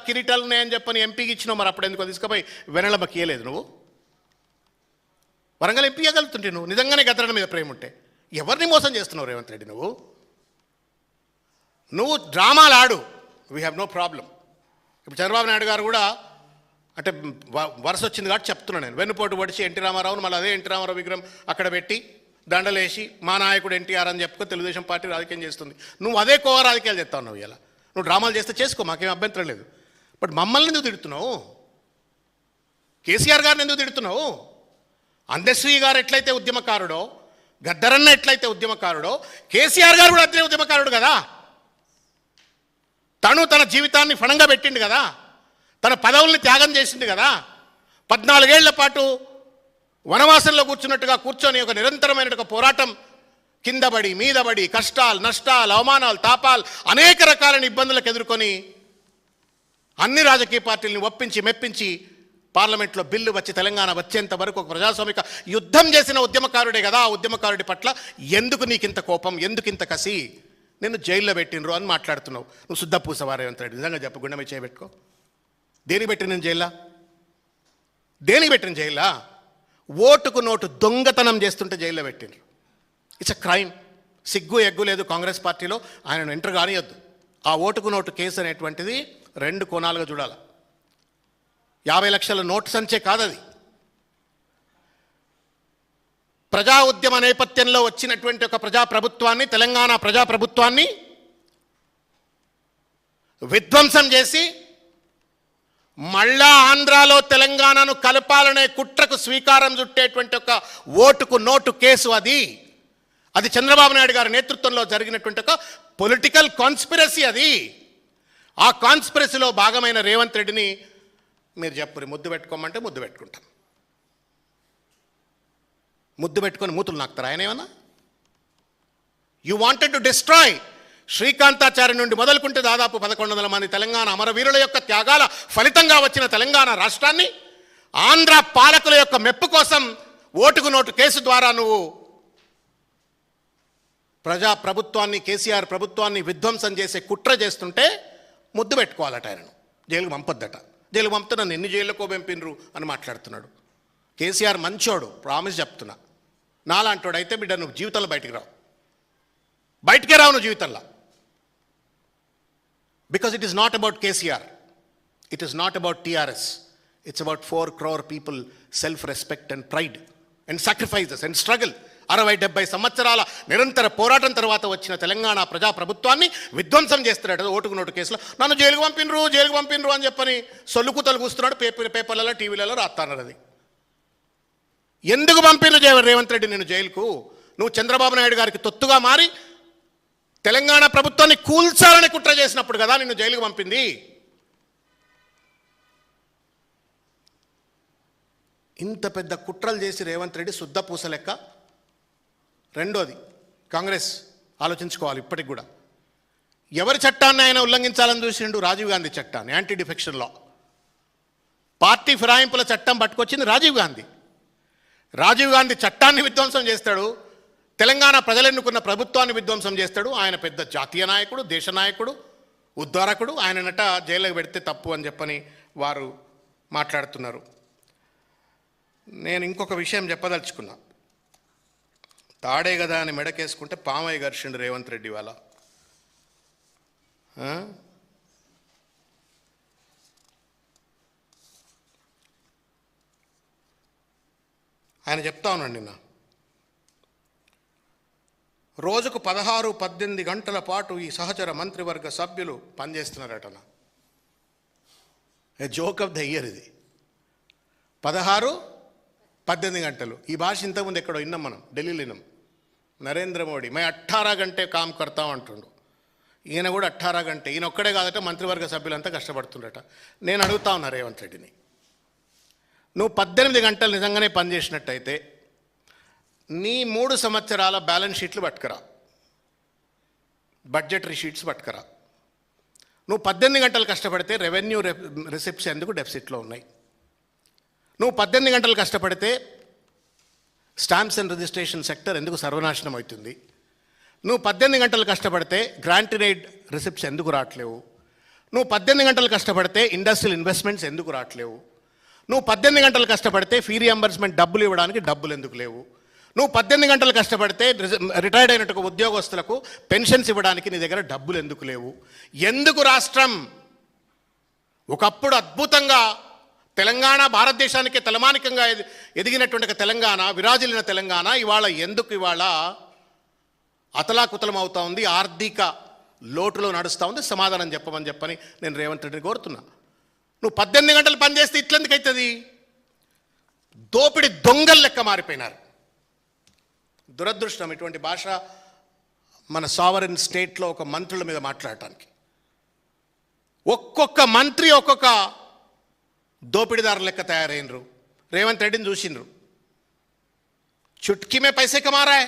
కిరీటాలు ఉన్నాయని చెప్పని ఎంపీకి ఇచ్చినావు, మరి అప్పుడు ఎందుకో తీసుకుపోయి వెనలమ్మకి ఇయ్యలేదు నువ్వు? వరంగల్ ఎంపీ ఇవ్వగలుగుతుంటే నువ్వు నిజంగానే గద్దరన్న మీద ప్రేమ ఉంటే. ఎవరిని మోసం చేస్తున్నావు రేవంత్ రెడ్డి? నువ్వు డ్రామాలు ఆడు, వీ హ్యావ్ నో ప్రాబ్లం. ఇప్పుడు చంద్రబాబు నాయుడు గారు కూడా అంటే వరుస వచ్చింది కాబట్టి చెప్తున్నాను నేను, వెన్నుపోటు పొడిచి ఎన్టీ రామారావును మళ్ళీ అదే ఎన్టీ రామారావు విగ్రహం అక్కడ పెట్టి దండలేసి మా నాయకుడు ఎన్టీఆర్ అని చెప్పుకొని తెలుగుదేశం పార్టీ రాజకీయం చేస్తుంది. నువ్వు అదే కోవ రాజకీయాలు చేస్తావు. నువ్వు ఇలా నువ్వు డ్రామాలు చేస్తే చేసుకో, మాకేం అభ్యంతరం లేదు. బట్ మమ్మల్ని ఎందుకు తిడుతున్నావు? కేసీఆర్ గారిని ఎందుకు తిడుతున్నావు? అందశ్రీ గారు ఎట్లయితే ఉద్యమకారుడో, గద్దరన్న ఎట్లయితే ఉద్యమకారుడో, కేసీఆర్ గారు కూడా అట్లే ఉద్యమకారుడు కదా. తను తన జీవితాన్ని ఫణంగా పెట్టిండు కదా, తన పదవుల్ని త్యాగం చేసిండు కదా. 14 ఏళ్ల పాటు వనవాసంలో కూర్చొని ఒక నిరంతరమైన ఒక పోరాటం, కిందబడి మీదబడి కష్టాలు నష్టాలు అవమానాలు తాపాలు అనేక రకాలైన ఇబ్బందులకు ఎదుర్కొని అన్ని రాజకీయ పార్టీలను ఒప్పించి మెప్పించి పార్లమెంట్లో బిల్లు వచ్చి తెలంగాణ వచ్చేంత వరకు ఒక ప్రజాస్వామిక యుద్ధం చేసిన ఉద్యమకారుడే కదా. ఆ ఉద్యమకారుడి పట్ల ఎందుకు నీకింత కోపం, ఎందుకింత కసి? నిన్ను జైల్లో పెట్టినరు అని మాట్లాడుతున్నావు. నువ్వు శుద్ధ పూసవారే అంటాడు. నిజంగా చెప్పు, గుండె మీద చేయబెట్టుకో. దేనికి పెట్టిన నేను జైల్లో? దేనికి పెట్టిన జైల్లో? ఓటుకు నోటు దొంగతనం చేస్తుంటే జైల్లో పెట్టినరు. It's a crime. సిగ్గు ఎగ్గు లేదు కాంగ్రెస్ పార్టీలో. ఆయనను ఎంటర్ కానియొద్దు. ఆ ఓటుకు నోటు కేసు అనేటువంటిది 2 కోణాలుగా చూడాలి. 50 లక్షల నోటు సంచే కాదది. ప్రజా ఉద్యమ నేపథ్యంలో వచ్చినటువంటి ఒక ప్రజాప్రభుత్వాన్ని, తెలంగాణ ప్రజాప్రభుత్వాన్ని విధ్వంసం చేసి మళ్ళా ఆంధ్రాలో తెలంగాణను కలపాలనే కుట్రకు స్వీకారం చుట్టేటువంటి ఒక ఓటుకు నోటు కేసు అది చంద్రబాబు నాయుడు గారి నేతృత్వంలో జరిగినటువంటి ఒక పొలిటికల్ కాన్స్పిరసీ. ఆ కాన్స్పిరసీలో భాగమైన రేవంత్ రెడ్డిని మీరు చెప్పరు ముద్దు పెట్టుకోమంటే ముద్దు పెట్టుకుంటాం. ముద్దు పెట్టుకొని మూతులు నాకుతారు ఆయన ఏమన్నా? You wanted to destroy. Srikantachary నుండి మొదలుకుంటే దాదాపు 1100 మంది తెలంగాణ అమరవీరుల యొక్క త్యాగాల ఫలితంగా వచ్చిన తెలంగాణ రాష్ట్రాన్ని ఆంధ్ర పాలకుల యొక్క మెప్పు కోసం ఓటుకు నోటు కేసు ద్వారా నువ్వు ప్రజాప్రభుత్వాన్ని, కేసీఆర్ ప్రభుత్వాన్ని విధ్వంసం చేసే కుట్ర చేస్తుంటే ముద్దు పెట్టుకోవాలట. ఆయనను జైలుకు పంపొద్దట. జైలుకు పంపితే నన్ను ఎన్ని జైళ్ళకో పంపినరు అని మాట్లాడుతున్నాడు. కేసీఆర్ మంచోడు, ప్రామిస్ చెప్తున్నా. నాలాంటోడు అయితే బిడ్డ నువ్వు జీవితంలో బయటికి రావు నువ్వు జీవితంలో. Because it is not about KCR, it is not about TRS, it's about 4 crore people self respect and pride and sacrifices and struggle. 60-70 సంవత్సరాల నిరంతర పోరాటం తర్వాత వచ్చిన తెలంగాణ ప్రజాప్రభుత్వాన్ని విధ్వంసం చేస్తున్నాడు ఓటుకు నోటు కేసులో. నన్ను జైలుకు పంపినరు అని చెప్పని సొల్లుకు తలుగుస్తున్నాడు. పేపర్లలో టీవీలలో రాస్తున్నారు. అది ఎందుకు పంపినరు రేవంత్ రెడ్డి నేను జైలుకు? నువ్వు చంద్రబాబు నాయుడు గారికి తొత్తుగా మారి తెలంగాణ ప్రభుత్వాన్ని కూల్చాలని కుట్ర చేసినప్పుడు కదా నిన్ను జైలుకు పంపింది. ఇంత పెద్ద కుట్రలు చేసి రేవంత్ రెడ్డి శుద్ధ పూస లెక్క. రెండోది, కాంగ్రెస్ ఆలోచించుకోవాలి ఇప్పటికి కూడా. ఎవరి చట్టాన్ని ఆయన ఉల్లంఘించాలని చూసిండు? రాజీవ్ గాంధీ చట్టాన్ని, యాంటీ డిఫెక్షన్ లా. పార్టీ ఫిరాయింపుల చట్టం పట్టుకొచ్చింది రాజీవ్ గాంధీ. రాజీవ్ గాంధీ చట్టాన్ని విధ్వంసం చేస్తాడు, తెలంగాణ ప్రజలు ఎన్నుకున్న ప్రభుత్వాన్ని విధ్వంసం చేస్తాడు. ఆయన పెద్ద జాతీయ నాయకుడు, దేశ నాయకుడు, ఉద్ధారకుడు. ఆయననట జైలుకి పెడితే తప్పు అని చెప్పని వారు మాట్లాడుతున్నారు. నేను ఇంకొక విషయం చెప్పదలుచుకున్నా. తాడే కదా అని మెడకేసుకుంటే పామయ్య ఘర్షిండు రేవంత్ రెడ్డి వాళ్ళ. ఆయన చెప్తా ఉన్నాడు నిన్న, రోజుకు 16-18 గంటల పాటు ఈ సహచర మంత్రివర్గ సభ్యులు పనిచేస్తున్నారట. A joke of the year ఇది. 16-18 గంటలు. ఈ భాష ఇంతకుముందు ఎక్కడో విన్నాం మనం, ఢిల్లీలో విన్నాం. నరేంద్ర మోడీ మే 18 గంటే కామ్ కర్తాం అంటుండు. ఈయన కూడా 18 గంటే. ఈయన ఒక్కడే కాదట, మంత్రివర్గ సభ్యులంతా కష్టపడుతుండట. నేను అడుగుతా ఉన్నా రేవంత్ రెడ్డిని, నువ్వు 18 గంటలు నిజంగానే పనిచేసినట్టయితే నీ 3 సంవత్సరాల బ్యాలెన్స్ షీట్లు పట్టుకురా, బడ్జెటరీ షీట్స్ పట్టుకురా. నువ్వు 18 గంటలు కష్టపడితే రెవెన్యూ రిసిప్ట్స్ ఎందుకు డెఫిసిట్లో ఉన్నాయి? నువ్వు 18 గంటలు కష్టపడితే స్టాంప్స్ అండ్ రిజిస్ట్రేషన్ సెక్టర్ ఎందుకు సర్వనాశనం అవుతుంది? నువ్వు 18 గంటలు కష్టపడితే గ్రాంటెడ్ ఎయిడ్ రిసిప్ట్స్ ఎందుకు రావట్లేవు? నువ్వు 18 గంటలు కష్టపడితే ఇండస్ట్రియల్ ఇన్వెస్ట్మెంట్స్ ఎందుకు రావట్లేవు? నువ్వు 18 గంటలు కష్టపడితే ఫీ రియంబర్స్మెంట్ డబ్బులు ఇవ్వడానికి డబ్బులు ఎందుకు లేవు? నువ్వు 18 గంటలు కష్టపడితే రిటైర్డ్ అయినట్టు ఉద్యోగస్తులకు పెన్షన్స్ ఇవ్వడానికి నీ దగ్గర డబ్బులు ఎందుకు లేవు? ఎందుకు రాష్ట్రం ఒకప్పుడు అద్భుతంగా తెలంగాణ భారతదేశానికి తలమానికంగా ఎదిగినటువంటి తెలంగాణ, విరాజిల్లిన తెలంగాణ ఇవాళ అతలాకుతలం అవుతా ఉంది, ఆర్థిక లోటులో నడుస్తూ ఉంది? సమాధానం చెప్పని నేను రేవంత్ రెడ్డిని కోరుతున్నా. నువ్వు 18 గంటలు పనిచేస్తే ఇట్లెందుకు అవుతుంది? దోపిడి దొంగల లెక్క మారిపోయినారు. దురదృష్టం ఇటువంటి భాష మన సావరెన్ స్టేట్లో ఒక మంత్రుల మీద మాట్లాడటానికి. ఒక్కొక్క మంత్రి ఒక్కొక్క దోపిడీదారు లెక్క తయారైనరు. రేవంత్ రెడ్డిని చూసిండ్రు, चुटकी में पैसे कमा रहा है,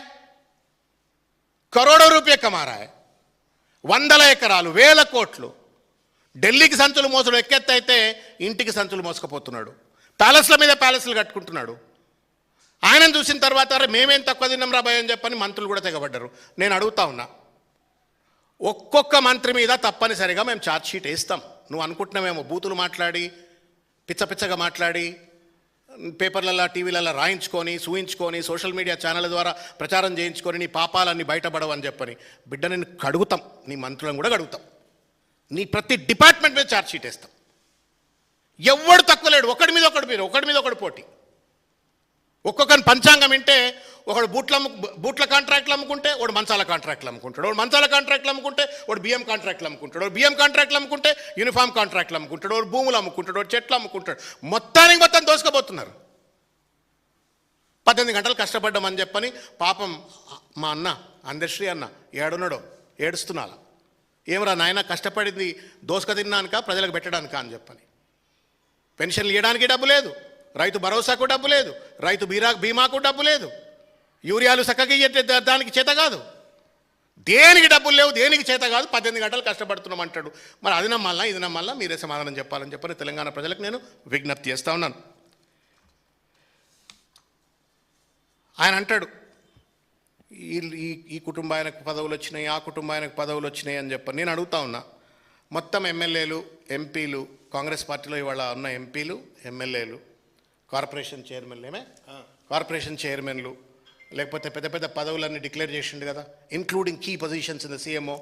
करोड़ों रुपये कमा रहा है, 100 ఎకరాలు 1000 కోట్లు. ఢిల్లీకి సంచులు మోసడు ఎక్కెత్తైతే ఇంటికి సంచులు మోసుకుపోతున్నాడు, ప్యాలెస్ల మీద ప్యాలెస్లు కట్టుకుంటున్నాడు. ఆయనను చూసిన తర్వాత అరే మేమేం తక్కువ తిన్నాం రాబాయ్ అని చెప్పని మంత్రులు కూడా తెగబడ్డారు. నేను అడుగుతా ఉన్నా, ఒక్కొక్క మంత్రి మీద తప్పనిసరిగా మేము ఛార్జ్ షీట్ వేస్తాం. నువ్వు అనుకుంటున్నామేమో బూతులు మాట్లాడి పిచ్చగా మాట్లాడి పేపర్లలో టీవీలలో రాయించుకొని చూయించుకొని సోషల్ మీడియా ఛానళ్ళ ద్వారా ప్రచారం చేయించుకొని నీ పాపాలన్నీ బయటపడవని చెప్పని. బిడ్డ నేను కడుగుతాం, నీ మంత్రులను కూడా కడుగుతాం, నీ ప్రతి డిపార్ట్మెంట్ మీద ఛార్జ్ షీట్ వేస్తాం. ఎవడు తక్కువ లేడు, ఒకడి మీద ఒకడు పోటీ. ఒక్కొక్కరిని పంచాంగం వింటే ఒకడు బూట్ల కాంట్రాక్ట్లు అమ్ముకుంటే వాడు మంచాల కాంట్రాక్ట్లు అమ్ముకుంటాడు, వాడు మంచాల కాంట్రాక్ట్లు అమ్ముకుంటే వాడు బియ్యం కాంట్రాక్ట్లు అమ్ముకుంటాడు, వాడు బియ్యం కాంట్రాక్ట్లు అమ్ముకుంటే యూనిఫామ్ కాంట్రాక్ట్లు అమ్ముకుంటాడు, వాడు భూములు అమ్ముకుంటాడు, వాడు చెట్లు అమ్ముకుంటాడు. మొత్తం దోసుకుపోతున్నారు. 18 గంటలు కష్టపడ్డామని చెప్పని పాపం మా అన్న అందశ్రీ అన్న ఏడున్నాడో ఏడుస్తున్నాలా, ఏమరా నాయన కష్టపడింది దోసుక తిన్నానుక ప్రజలకు పెట్టడానిక అని చెప్పని. పెన్షన్లు ఇవ్వడానికి డబ్బు లేదు, రైతు భరోసాకు డబ్బు లేదు, రైతు బీమాకు డబ్బు లేదు, యూరియాలు చక్కగా ఇయ్యే దానికి చేత కాదు, దేనికి డబ్బులు లేవు, దేనికి చేత కాదు. 18 గంటలు కష్టపడుతున్నాం అంటాడు. మరి అది నమ్మాలా ఇది నమ్మాలా? మీరే సమాధానం చెప్పాలని చెప్పని తెలంగాణ ప్రజలకు నేను విజ్ఞప్తి చేస్తూ ఉన్నాను. ఆయన అంటాడు ఈ కుటుంబానికి పదవులు వచ్చినాయి, ఆ కుటుంబానికి పదవులు వచ్చినాయి అని చెప్పని. నేను అడుగుతా ఉన్నా, మొత్తం ఎమ్మెల్యేలు ఎంపీలు కాంగ్రెస్ పార్టీలో ఇవాళ ఉన్న ఎంపీలు ఎమ్మెల్యేలు కార్పొరేషన్ చైర్మన్లు లేకపోతే పెద్ద పదవులన్నీ డిక్లేర్ చేసిండు కదా, including key positions in the CMO.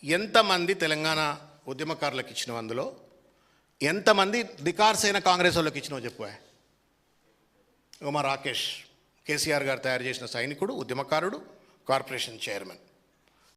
ఎంతమంది తెలంగాణ ఉద్యమకారులకు ఇచ్చినావు? అందులో ఎంతమంది దికార్సైన కాంగ్రెస్ వాళ్ళకి ఇచ్చినావు చెప్పు. మా రాకేష్ కేసీఆర్ గారు తయారు చేసిన సైనికుడు, ఉద్యమకారుడు, కార్పొరేషన్ చైర్మన్.